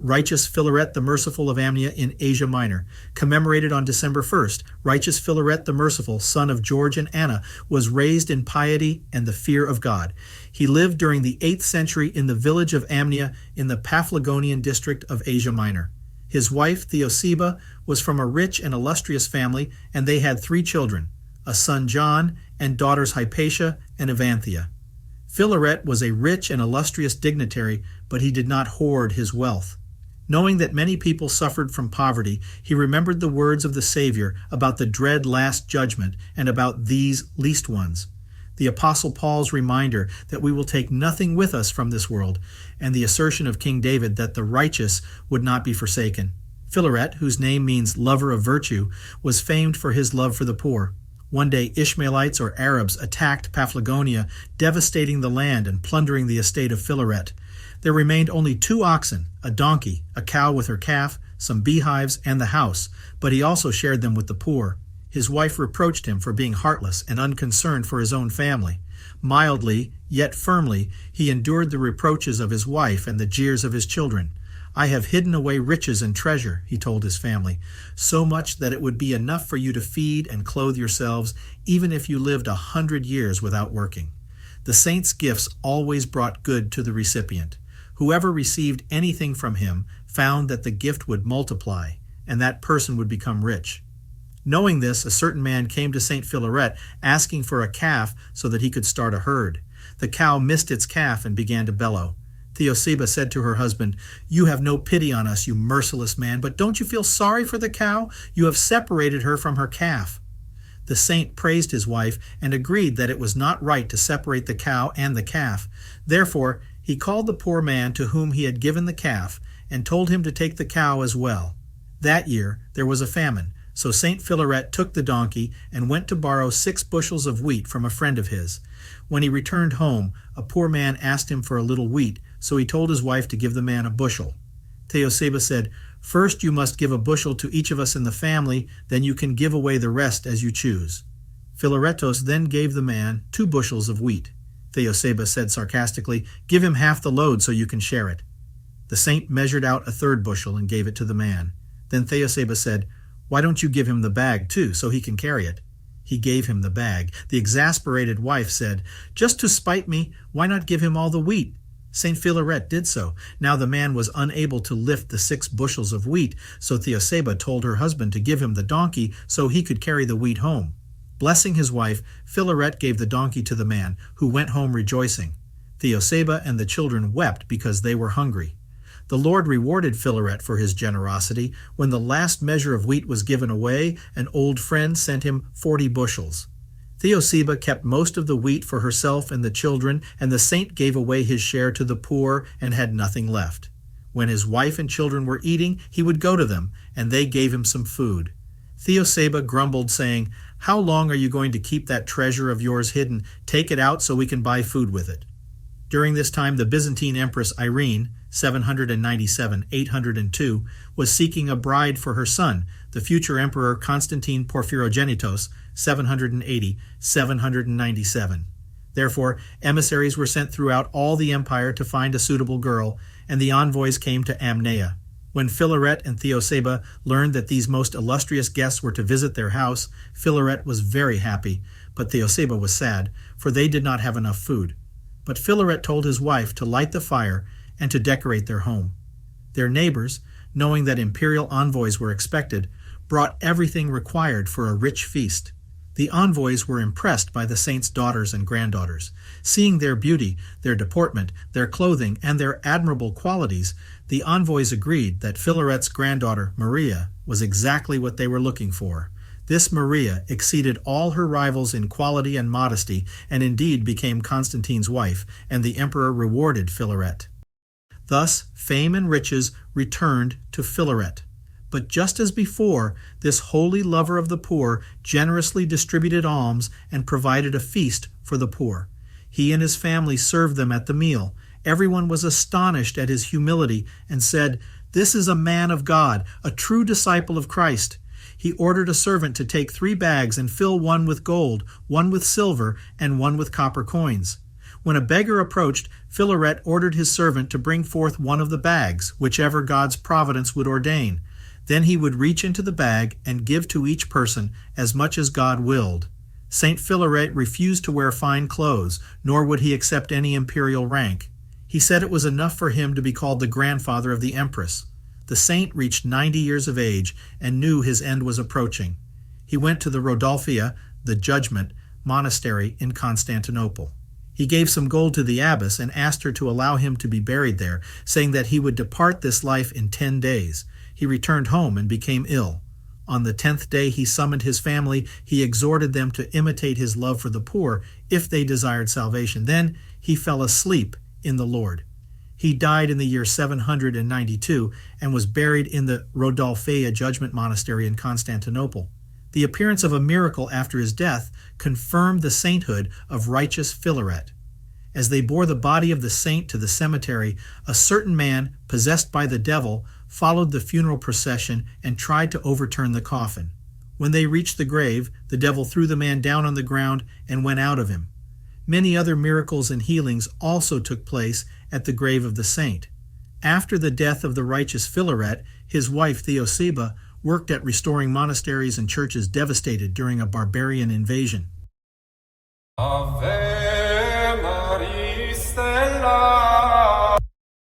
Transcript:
Righteous Philaret the Merciful of Amnia in Asia Minor. Commemorated on December 1st, righteous Philaret the Merciful, son of George and Anna, was raised in piety and the fear of God. He lived during the 8th century in the village of Amnia in the Paphlagonian district of Asia Minor. His wife, Theoa, was from a rich and illustrious family, and they had 3 children, a son John and daughters Hypatia and Evanthea. Philaret was a rich and illustrious dignitary, but he did not hoard his wealth. Knowing that many people suffered from poverty, he remembered the words of the Savior about the dread last judgment and about these least ones. The Apostle Paul's reminder that we will take nothing with us from this world, and the assertion of King David that the righteous would not be forsaken. Philaret, whose name means lover of virtue, was famed for his love for the poor. One day Ishmaelites or Arabs attacked Paphlagonia, devastating the land and plundering the estate of Philaret. There remained only 2 oxen, a donkey, a cow with her calf, some beehives, and the house, but he also shared them with the poor. His wife reproached him for being heartless and unconcerned for his own family. Mildly, yet firmly, he endured the reproaches of his wife and the jeers of his children. "I have hidden away riches and treasure," he told his family, "so much that it would be enough for you to feed and clothe yourselves, even if you lived 100 years without working." The saint's gifts always brought good to the recipient. Whoever received anything from him found that the gift would multiply, and that person would become rich. Knowing this, a certain man came to St. Philaret asking for a calf so that he could start a herd. The cow missed its calf and began to bellow. Theoa said to her husband, "You have no pity on us, you merciless man, but don't you feel sorry for the cow? You have separated her from her calf." The saint praised his wife and agreed that it was not right to separate the cow and the calf. Therefore, he called the poor man to whom he had given the calf and told him to take the cow as well. That year there was a famine, so St. Philaret took the donkey and went to borrow 6 bushels of wheat from a friend of his. When he returned home, a poor man asked him for a little wheat, so he told his wife to give the man a bushel. Theoa said, "First you must give a bushel to each of us in the family, then you can give away the rest as you choose." Philaretos then gave the man 2 bushels of wheat. Theoa said sarcastically, "Give him half the load so you can share it." The saint measured out a 3rd bushel and gave it to the man. Then Theoa said, "Why don't you give him the bag too, so he can carry it?" He gave him the bag. The exasperated wife said, "Just to spite me, why not give him all the wheat?" St. Philaret did so. Now the man was unable to lift the 6 bushels of wheat, so Theoa told her husband to give him the donkey so he could carry the wheat home. Blessing his wife, Philaret gave the donkey to the man, who went home rejoicing. Theoa and the children wept because they were hungry. The Lord rewarded Philaret for his generosity. When the last measure of wheat was given away, an old friend sent him 40 bushels. Theoa kept most of the wheat for herself and the children, and the saint gave away his share to the poor and had nothing left. When his wife and children were eating, he would go to them, and they gave him some food. Theoa grumbled, saying, "How long are you going to keep that treasure of yours hidden? Take it out so we can buy food with it." During this time, the Byzantine Empress Irene, 797-802, was seeking a bride for her son, the future Emperor Constantine Porphyrogenitos, 780-797. Therefore, emissaries were sent throughout all the empire to find a suitable girl, and the envoys came to Amnia. When Philaret and Theoa learned that these most illustrious guests were to visit their house, Philaret was very happy, but Theoa was sad, for they did not have enough food. But Philaret told his wife to light the fire and to decorate their home. Their neighbors, knowing that imperial envoys were expected, brought everything required for a rich feast. The envoys were impressed by the saint's daughters and granddaughters. Seeing their beauty, their deportment, their clothing, and their admirable qualities, the envoys agreed that Philaret's granddaughter, Maria, was exactly what they were looking for. This Maria exceeded all her rivals in quality and modesty, and indeed became Constantine's wife, and the emperor rewarded Philaret. Thus, fame and riches returned to Philaret. But just as before, this holy lover of the poor generously distributed alms and provided a feast for the poor. He and his family served them at the meal. Everyone was astonished at his humility and said, "This is a man of God, a true disciple of Christ." He ordered a servant to take 3 bags and fill one with gold, one with silver, and one with copper coins. When a beggar approached, Philaret ordered his servant to bring forth one of the bags, whichever God's providence would ordain. Then he would reach into the bag and give to each person as much as God willed. Saint Philaret refused to wear fine clothes, nor would he accept any imperial rank. He said it was enough for him to be called the grandfather of the Empress. The saint reached 90 years of age and knew his end was approaching. He went to the Rodolphia, the Judgment, monastery in Constantinople. He gave some gold to the abbess and asked her to allow him to be buried there, saying that he would depart this life in 10 days. He returned home and became ill. On the 10th day he summoned his family. He exhorted them to imitate his love for the poor if they desired salvation. Then he fell asleep in the Lord. He died in the year 792 and was buried in the Rodolphia Judgment Monastery in Constantinople. The appearance of a miracle after his death confirmed the sainthood of righteous Philaret. As they bore the body of the saint to the cemetery, a certain man, possessed by the devil, followed the funeral procession and tried to overturn the coffin. When they reached the grave, the devil threw the man down on the ground and went out of him. Many other miracles and healings also took place at the grave of the saint. After the death of the righteous Philaret, his wife Theoa worked at restoring monasteries and churches devastated during a barbarian invasion. Ave